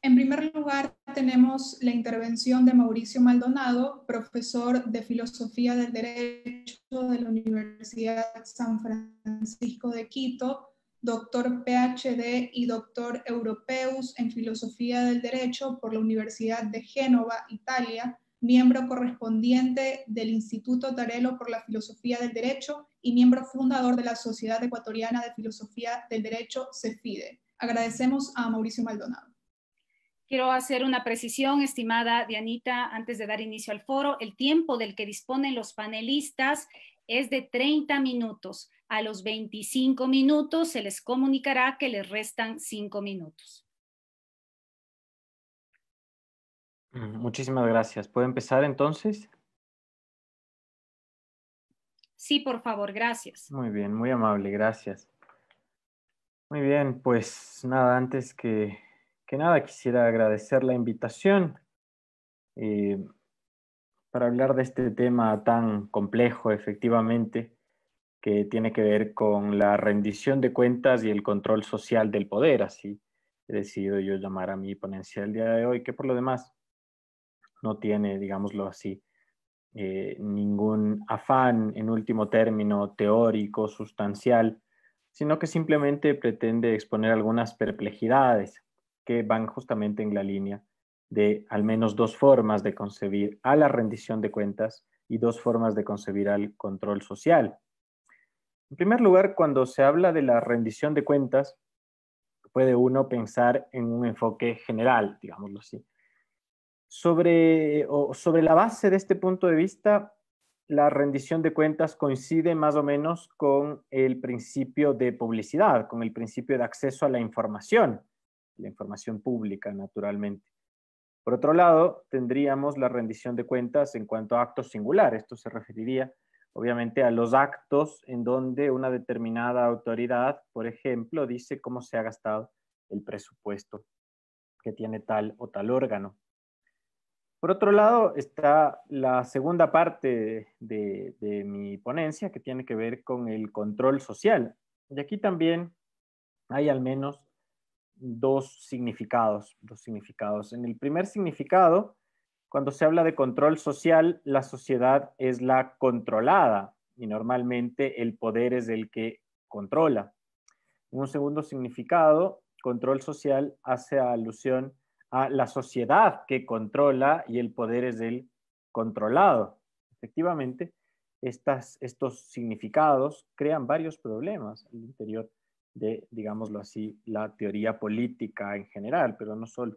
En primer lugar, tenemos la intervención de Mauricio Maldonado, profesor de Filosofía del Derecho de la Universidad San Francisco de Quito, doctor PhD y doctor Europeus en Filosofía del Derecho por la Universidad de Génova, Italia, miembro correspondiente del Instituto Tarelo por la Filosofía del Derecho y miembro fundador de la Sociedad Ecuatoriana de Filosofía del Derecho, CEFIDE. Agradecemos a Mauricio Maldonado. Quiero hacer una precisión, estimada Dianita, antes de dar inicio al foro. El tiempo del que disponen los panelistas es de 30 minutos. A los 25 minutos se les comunicará que les restan 5 minutos. Muchísimas gracias. ¿Puedo empezar entonces? Sí, por favor, gracias. Muy bien, muy amable, gracias. Muy bien, pues nada, antes que nada quisiera agradecer la invitación para hablar de este tema tan complejo, efectivamente, que tiene que ver con la rendición de cuentas y el control social del poder. Así he decidido yo llamar a mi ponencia el día de hoy, que por lo demás no tiene, digámoslo así, ningún afán en último término teórico, sustancial, sino que simplemente pretende exponer algunas perplejidades que van justamente en la línea de al menos dos formas de concebir a la rendición de cuentas y dos formas de concebir al control social. En primer lugar, cuando se habla de la rendición de cuentas, puede uno pensar en un enfoque general, digámoslo así. Sobre la base de este punto de vista, la rendición de cuentas coincide más o menos con el principio de publicidad, con el principio de acceso a la información pública, naturalmente. Por otro lado, tendríamos la rendición de cuentas en cuanto a actos singulares. Esto se referiría, obviamente, a los actos en donde una determinada autoridad, por ejemplo, dice cómo se ha gastado el presupuesto que tiene tal o tal órgano. Por otro lado, está la segunda parte de mi ponencia, que tiene que ver con el control social. Y aquí también hay al menos dos significados. En el primer significado, cuando se habla de control social, la sociedad es la controlada y normalmente el poder es el que controla. En un segundo significado, control social hace alusión a la sociedad que controla y el poder es el controlado. Efectivamente, estos significados crean varios problemas al interior de, digámoslo así, la teoría política en general, pero no solo.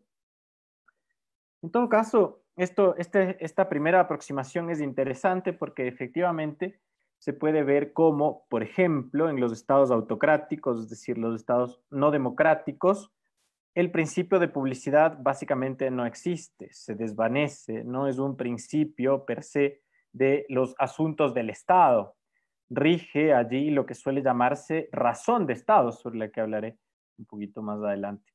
En todo caso, esta primera aproximación es interesante porque efectivamente se puede ver cómo, por ejemplo, en los estados autocráticos, es decir, los estados no democráticos, el principio de publicidad básicamente no existe, se desvanece, no es un principio per se de los asuntos del Estado. Rige allí lo que suele llamarse razón de Estado, sobre la que hablaré un poquito más adelante.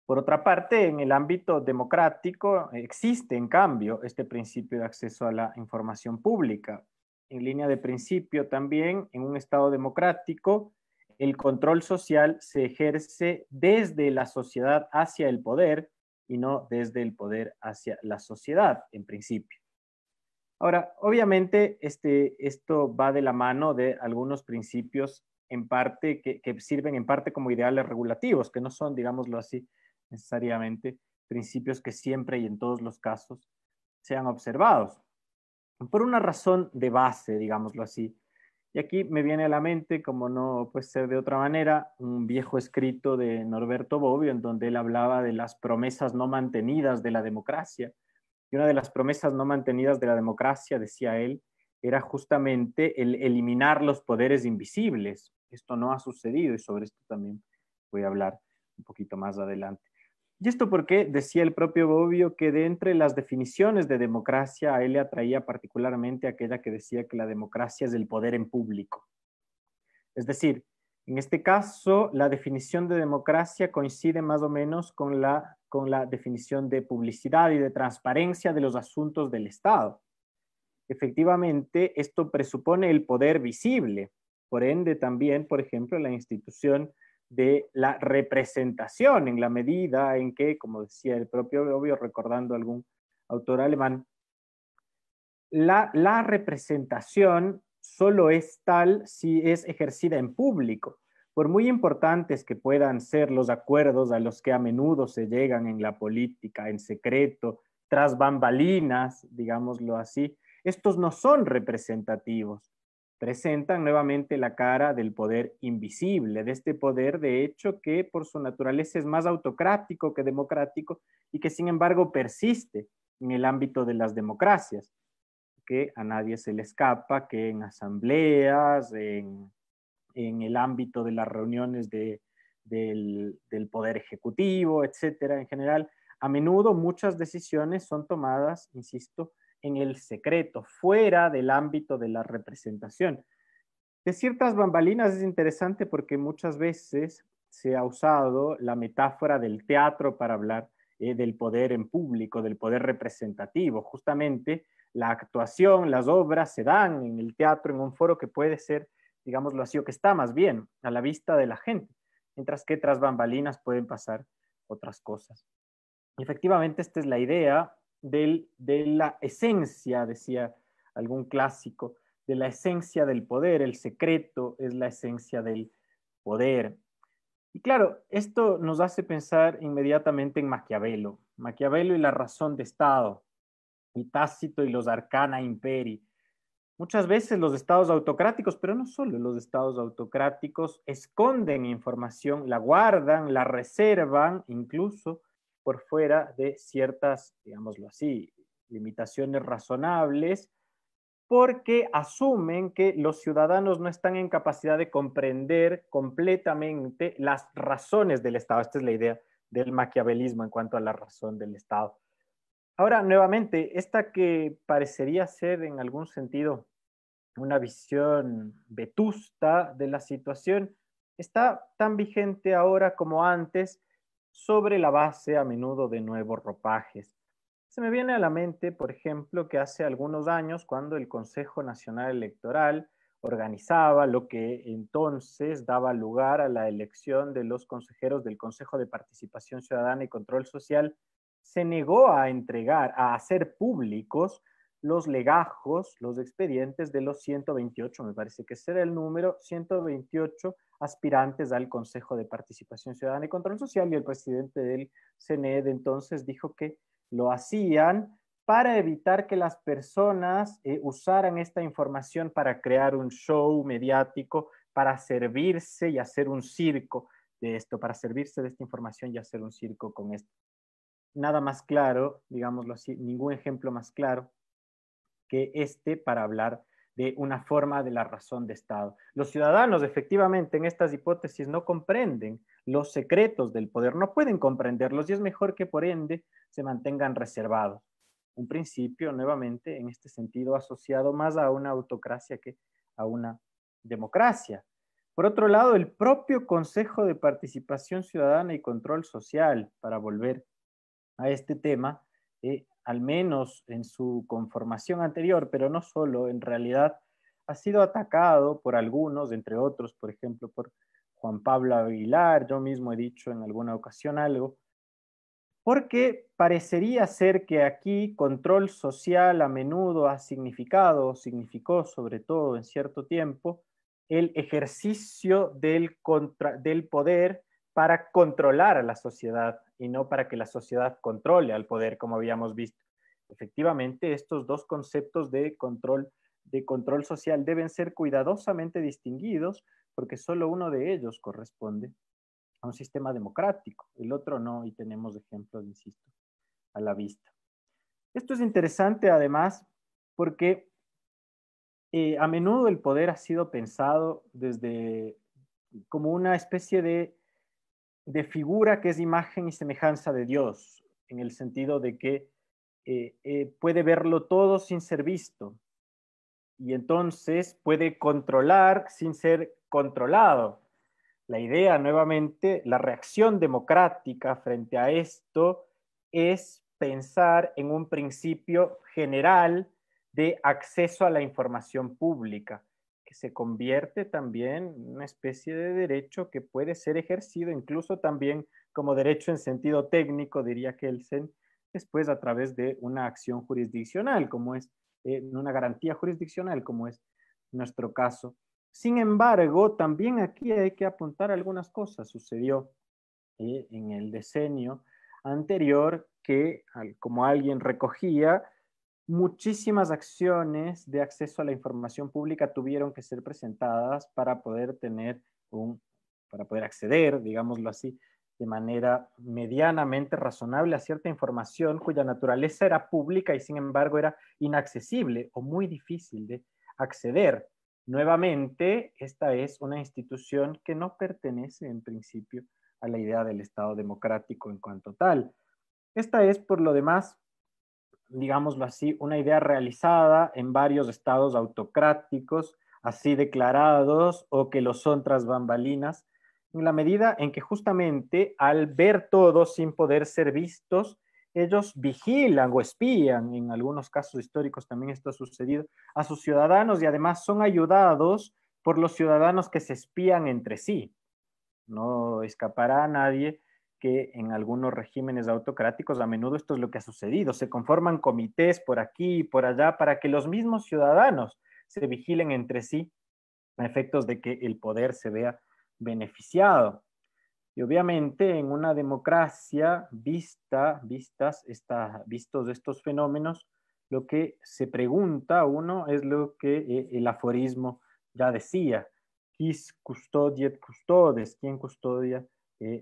Por otra parte, en el ámbito democrático existe, en cambio, este principio de acceso a la información pública. En línea de principio también, en un Estado democrático, el control social se ejerce desde la sociedad hacia el poder y no desde el poder hacia la sociedad, en principio. Ahora, obviamente, esto va de la mano de algunos principios en parte que sirven en parte como ideales regulativos, que no son, digámoslo así, necesariamente principios que siempre y en todos los casos sean observados. Por una razón de base, digámoslo así. Y aquí me viene a la mente, como no puede ser de otra manera, un viejo escrito de Norberto Bobbio, en donde él hablaba de las promesas no mantenidas de la democracia. Y una de las promesas no mantenidas de la democracia, decía él, era justamente el eliminar los poderes invisibles. Esto no ha sucedido y sobre esto también voy a hablar un poquito más adelante. ¿Y esto porque decía el propio Bobbio que de entre las definiciones de democracia a él le atraía particularmente aquella que decía que la democracia es el poder en público? Es decir, en este caso, la definición de democracia coincide más o menos con la definición de publicidad y de transparencia de los asuntos del Estado. Efectivamente, esto presupone el poder visible. Por ende, también, por ejemplo, la institución de la representación, en la medida en que, como decía el propio Bobbio, recordando algún autor alemán, la representación solo es tal si es ejercida en público. Por muy importantes que puedan ser los acuerdos a los que a menudo se llegan en la política, en secreto, tras bambalinas, digámoslo así, estos no son representativos. Presentan nuevamente la cara del poder invisible, de este poder, de hecho, que por su naturaleza es más autocrático que democrático y que, sin embargo, persiste en el ámbito de las democracias, que a nadie se le escapa que en asambleas, en el ámbito de las reuniones del poder ejecutivo, etcétera, en general, a menudo muchas decisiones son tomadas, insisto, en el secreto, fuera del ámbito de la representación. De ciertas bambalinas es interesante porque muchas veces se ha usado la metáfora del teatro para hablar del poder en público, del poder representativo. Justamente la actuación, las obras se dan en el teatro, en un foro que puede ser, digámoslo así, o que está más bien a la vista de la gente, mientras que tras bambalinas pueden pasar otras cosas. Y efectivamente esta es la idea de la esencia, decía algún clásico, de la esencia del poder. El secreto es la esencia del poder. Y claro, esto nos hace pensar inmediatamente en Maquiavelo. Maquiavelo y la razón de Estado, y Tácito y los arcana imperi. Muchas veces los estados autocráticos, pero no solo los estados autocráticos, esconden información, la guardan, la reservan, incluso por fuera de ciertas, digámoslo así, limitaciones razonables, porque asumen que los ciudadanos no están en capacidad de comprender completamente las razones del Estado. Esta es la idea del maquiavelismo en cuanto a la razón del Estado. Ahora, nuevamente, esta que parecería ser en algún sentido una visión vetusta de la situación, está tan vigente ahora como antes, sobre la base a menudo de nuevos ropajes. Se me viene a la mente, por ejemplo, que hace algunos años, cuando el Consejo Nacional Electoral organizaba lo que entonces daba lugar a la elección de los consejeros del Consejo de Participación Ciudadana y Control Social, se negó a entregar, a hacer públicos los legajos, los expedientes de los 128, me parece que ese era el número, 128 aspirantes al Consejo de Participación Ciudadana y Control Social, y el presidente del CNE de entonces dijo que lo hacían para evitar que las personas usaran esta información para crear un show mediático, para servirse y hacer un circo de esto, para servirse de esta información y hacer un circo con esto. Nada más claro, digámoslo así, ningún ejemplo más claro que este para hablar de una forma de la razón de Estado. Los ciudadanos efectivamente en estas hipótesis no comprenden los secretos del poder, no pueden comprenderlos y es mejor que por ende se mantengan reservados. Un principio nuevamente en este sentido asociado más a una autocracia que a una democracia. Por otro lado, el propio Consejo de Participación Ciudadana y Control Social, para volver a este tema, al menos en su conformación anterior, pero no solo, en realidad ha sido atacado por algunos, entre otros, por ejemplo, por Juan Pablo Aguilar, yo mismo he dicho en alguna ocasión algo, porque parecería ser que aquí control social a menudo ha significado, o significó sobre todo en cierto tiempo, el ejercicio del poder para controlar a la sociedad y no para que la sociedad controle al poder, como habíamos visto. Efectivamente, estos dos conceptos de control social deben ser cuidadosamente distinguidos porque solo uno de ellos corresponde a un sistema democrático, el otro no, y tenemos ejemplos, insisto, a la vista. Esto es interesante además porque a menudo el poder ha sido pensado desde como una especie de figura que es imagen y semejanza de Dios, en el sentido de que puede verlo todo sin ser visto y entonces puede controlar sin ser controlado. La idea, nuevamente, la reacción democrática frente a esto es pensar en un principio general de acceso a la información pública, que se convierte también en una especie de derecho que puede ser ejercido incluso también como derecho en sentido técnico, diría Kelsen, después a través de una acción jurisdiccional, como es una garantía jurisdiccional, como es nuestro caso. Sin embargo, también aquí hay que apuntar algunas cosas. Sucedió en el decenio anterior que, como alguien recogía, muchísimas acciones de acceso a la información pública tuvieron que ser presentadas para poder para poder acceder, digámoslo así, de manera medianamente razonable a cierta información cuya naturaleza era pública y sin embargo era inaccesible o muy difícil de acceder. Nuevamente, esta es una institución que no pertenece en principio a la idea del Estado democrático en cuanto tal. Esta es, por lo demás, digámoslo así, una idea realizada en varios estados autocráticos, así declarados o que lo son tras bambalinas, en la medida en que justamente al ver todo sin poder ser vistos, ellos vigilan o espían, en algunos casos históricos también esto ha sucedido, a sus ciudadanos y además son ayudados por los ciudadanos que se espían entre sí. No escapará a nadie que en algunos regímenes autocráticos a menudo esto es lo que ha sucedido. Se conforman comités por aquí y por allá para que los mismos ciudadanos se vigilen entre sí a efectos de que el poder se vea beneficiado. Y obviamente en una democracia vistos estos fenómenos, lo que se pregunta uno es lo que el aforismo ya decía: quis custodiet custodes, ¿quién custodia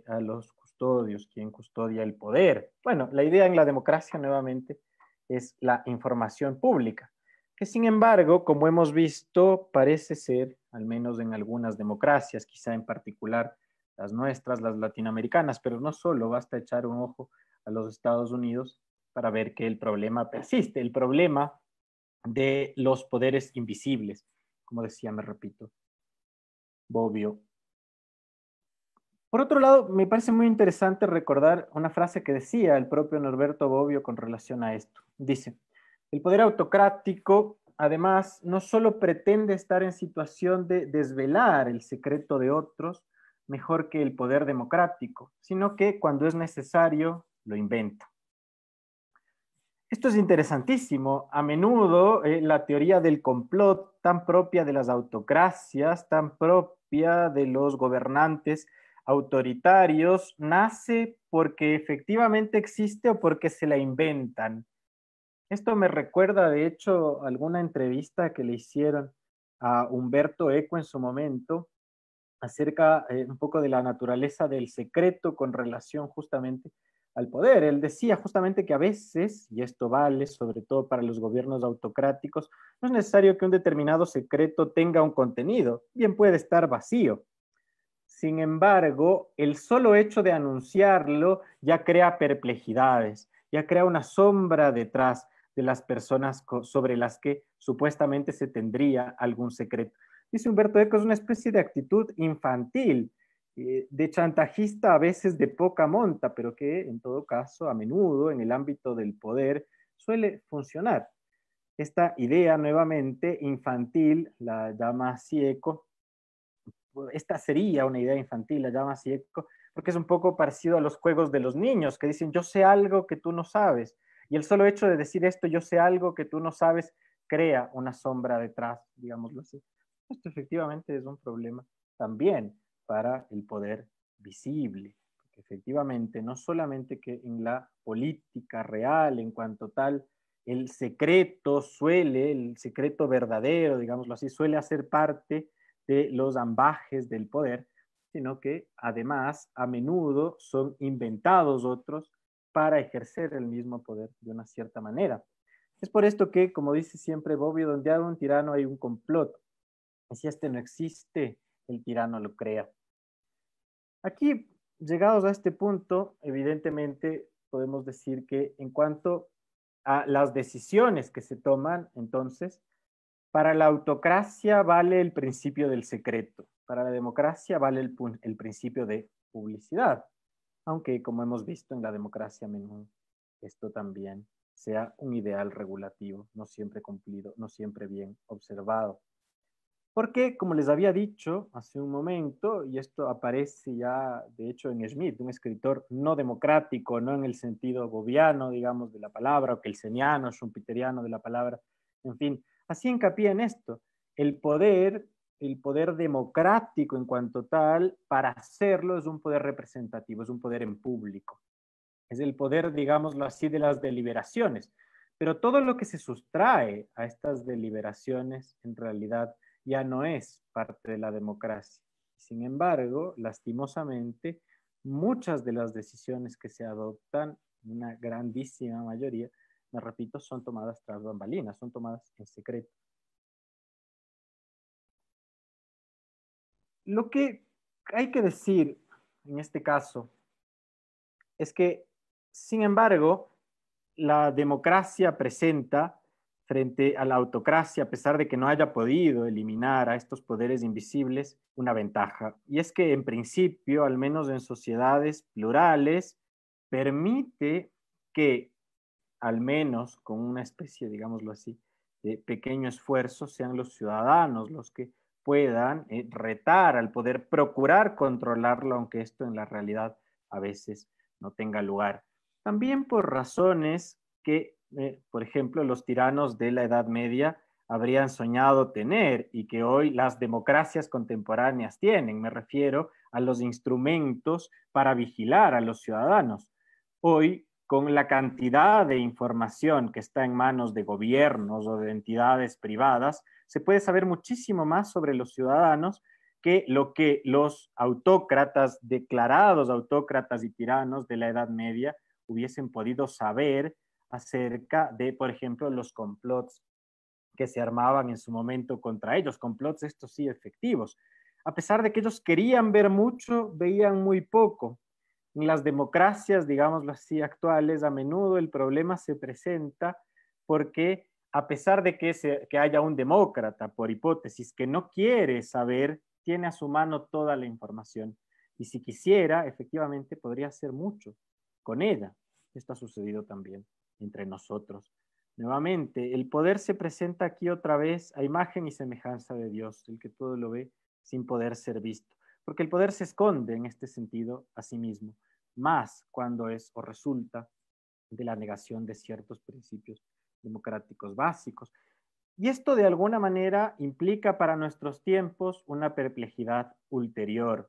a los custodios? ¿Quién custodia el poder? Bueno, la idea en la democracia nuevamente es la información pública, que sin embargo, como hemos visto, parece ser, al menos en algunas democracias, quizá en particular las nuestras, las latinoamericanas, pero no solo, basta echar un ojo a los Estados Unidos para ver que el problema persiste, el problema de los poderes invisibles, como decía, me repito, Bobbio. Por otro lado, me parece muy interesante recordar una frase que decía el propio Norberto Bobbio con relación a esto. Dice: el poder autocrático, además, no solo pretende estar en situación de desvelar el secreto de otros mejor que el poder democrático, sino que cuando es necesario, lo inventa. Esto es interesantísimo. A menudo la teoría del complot, tan propia de las autocracias, tan propia de los gobernantes autoritarios, nace porque efectivamente existe o porque se la inventan. Esto me recuerda, de hecho, alguna entrevista que le hicieron a Humberto Eco en su momento acerca un poco de la naturaleza del secreto con relación justamente al poder. Él decía justamente que a veces, y esto vale sobre todo para los gobiernos autocráticos, no es necesario que un determinado secreto tenga un contenido, bien puede estar vacío. Sin embargo, el solo hecho de anunciarlo ya crea perplejidades, ya crea una sombra detrás de las personas sobre las que supuestamente se tendría algún secreto. Dice Humberto Eco, es una especie de actitud infantil, de chantajista a veces de poca monta, pero que en todo caso a menudo en el ámbito del poder suele funcionar. Esta idea nuevamente infantil la llama así Eco. Esta sería una idea infantil, la llama así Eco, porque es un poco parecido a los juegos de los niños que dicen yo sé algo que tú no sabes. Y el solo hecho de decir esto, yo sé algo que tú no sabes, crea una sombra detrás, digámoslo así. Esto efectivamente es un problema también para el poder visible, porque efectivamente no solamente que en la política real en cuanto tal, el secreto verdadero, digámoslo así, suele hacer parte de los ambajes del poder, sino que además a menudo son inventados otros para ejercer el mismo poder de una cierta manera. Es por esto que, como dice siempre Bobbio, donde hay un tirano hay un complot. Y si este no existe, el tirano lo crea. Aquí, llegados a este punto, evidentemente podemos decir que en cuanto a las decisiones que se toman, entonces, para la autocracia vale el principio del secreto, para la democracia vale el principio de publicidad, aunque como hemos visto en la democracia a menudo, esto también sea un ideal regulativo, no siempre cumplido, no siempre bien observado. Porque, como les había dicho hace un momento, y esto aparece ya, de hecho, en Schmitt, un escritor no democrático, no en el sentido boviano, digamos, de la palabra, o kelseniano, schumpeteriano de la palabra, en fin, así hincapié en esto. El poder democrático en cuanto tal, para hacerlo es un poder representativo, es un poder en público. Es el poder, digámoslo así, de las deliberaciones. Pero todo lo que se sustrae a estas deliberaciones, en realidad, ya no es parte de la democracia. Sin embargo, lastimosamente, muchas de las decisiones que se adoptan, una grandísima mayoría, me repito, son tomadas tras bambalinas, son tomadas en secreto. Lo que hay que decir en este caso es que, sin embargo, la democracia presenta frente a la autocracia, a pesar de que no haya podido eliminar a estos poderes invisibles, una ventaja. Y es que en principio, al menos en sociedades plurales, permite que, al menos con una especie, digámoslo así, de pequeño esfuerzo, sean los ciudadanos los que puedan retar al poder, procurar controlarlo, aunque esto en la realidad a veces no tenga lugar. También por razones que, por ejemplo, los tiranos de la Edad Media habrían soñado tener y que hoy las democracias contemporáneas tienen. Me refiero a los instrumentos para vigilar a los ciudadanos. Hoy, con la cantidad de información que está en manos de gobiernos o de entidades privadas, se puede saber muchísimo más sobre los ciudadanos que lo que los autócratas, declarados autócratas y tiranos de la Edad Media, hubiesen podido saber acerca de, por ejemplo, los complots que se armaban en su momento contra ellos, complots estos sí efectivos. A pesar de que ellos querían ver mucho, veían muy poco. En las democracias, digámoslo así, actuales, a menudo el problema se presenta porque a pesar de que haya un demócrata, por hipótesis, que no quiere saber, tiene a su mano toda la información. Y si quisiera, efectivamente, podría hacer mucho con ella. Esto ha sucedido también entre nosotros. Nuevamente, el poder se presenta aquí otra vez a imagen y semejanza de Dios, el que todo lo ve sin poder ser visto. Porque el poder se esconde en este sentido a sí mismo, más cuando es o resulta de la negación de ciertos principios democráticos básicos. Y esto de alguna manera implica para nuestros tiempos una perplejidad ulterior.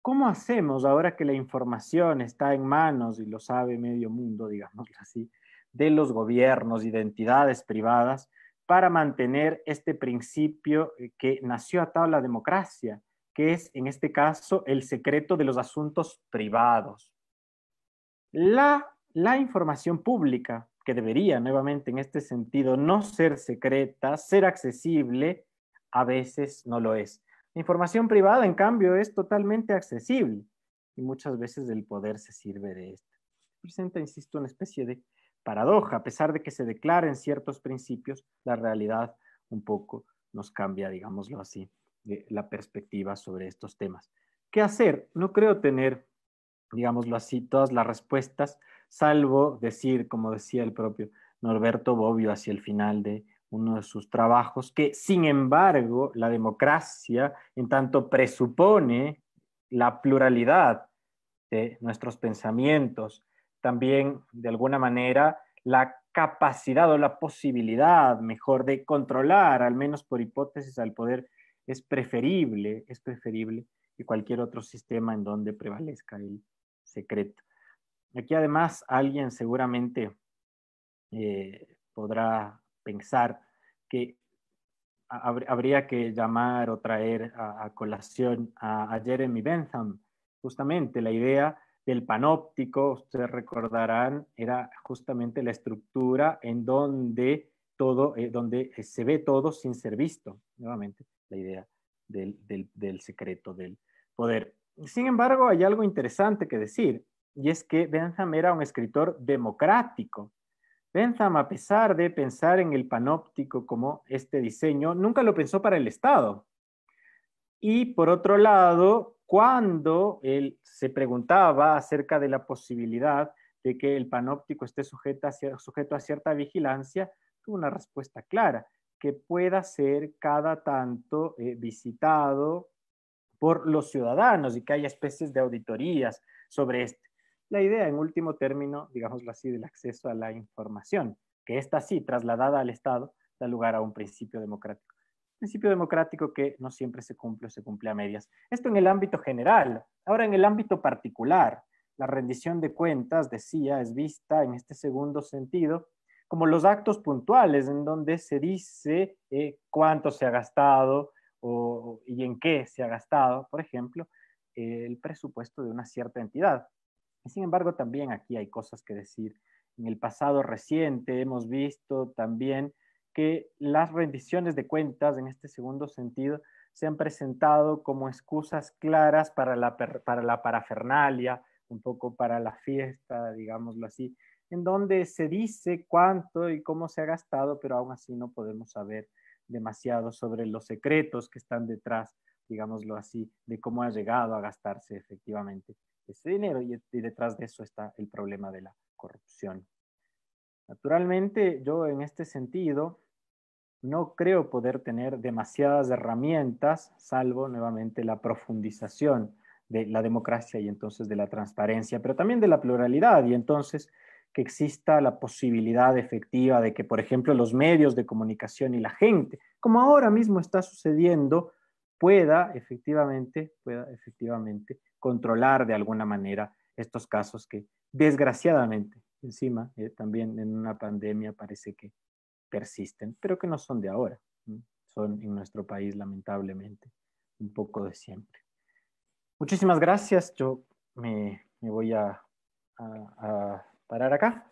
¿Cómo hacemos ahora que la información está en manos, y lo sabe medio mundo, digámoslo así, de los gobiernos y de entidades privadas, para mantener este principio que nació atado a la democracia, que es en este caso el secreto de los asuntos privados? La información pública, que debería nuevamente en este sentido no ser secreta, ser accesible, a veces no lo es. La información privada, en cambio, es totalmente accesible y muchas veces el poder se sirve de esto. Presenta, insisto, una especie de paradoja. A pesar de que se declaren ciertos principios, la realidad un poco nos cambia, digámoslo así, la perspectiva sobre estos temas. ¿Qué hacer? No creo tener, digámoslo así, todas las respuestas, salvo decir, como decía el propio Norberto Bobbio hacia el final de uno de sus trabajos, que sin embargo la democracia, en tanto presupone la pluralidad de nuestros pensamientos, también de alguna manera la capacidad o la posibilidad, mejor, de controlar, al menos por hipótesis, al poder, es preferible que cualquier otro sistema en donde prevalezca el secreto. Aquí además alguien seguramente podrá pensar que habría que llamar o traer a colación a Jeremy Bentham. Justamente la idea del panóptico, ustedes recordarán, era justamente la estructura en donde donde se ve todo sin ser visto. Nuevamente, la idea del secreto, del poder. Sin embargo, hay algo interesante que decir, y es que Bentham era un escritor democrático. Bentham, a pesar de pensar en el panóptico como este diseño, nunca lo pensó para el Estado. Y por otro lado, cuando él se preguntaba acerca de la posibilidad de que el panóptico esté sujeto a cierta vigilancia, tuvo una respuesta clara. que pueda ser cada tanto visitado por los ciudadanos y que haya especies de auditorías sobre este. La idea, en último término, digámoslo así, del acceso a la información, que esta sí, trasladada al Estado, da lugar a un principio democrático. Principio democrático que no siempre se cumple o se cumple a medias. Esto en el ámbito general. Ahora, en el ámbito particular, la rendición de cuentas, decía, es vista en este segundo sentido como los actos puntuales en donde se dice cuánto se ha gastado y en qué se ha gastado, por ejemplo, el presupuesto de una cierta entidad. Y sin embargo, también aquí hay cosas que decir. En el pasado reciente hemos visto también que las rendiciones de cuentas, en este segundo sentido, se han presentado como excusas claras para la parafernalia, un poco para la fiesta, digámoslo así, en donde se dice cuánto y cómo se ha gastado, pero aún así no podemos saber demasiado sobre los secretos que están detrás, digámoslo así, de cómo ha llegado a gastarse efectivamente ese dinero, y detrás de eso está el problema de la corrupción. Naturalmente, yo en este sentido no creo poder tener demasiadas herramientas, salvo nuevamente la profundización de la democracia y entonces de la transparencia, pero también de la pluralidad, y entonces que exista la posibilidad efectiva de que, por ejemplo, los medios de comunicación y la gente, como ahora mismo está sucediendo, pueda efectivamente controlar de alguna manera estos casos que desgraciadamente encima también en una pandemia parece que persisten, pero que no son de ahora, ¿no? Son en nuestro país lamentablemente un poco de siempre. Muchísimas gracias, yo me voy a parar acá.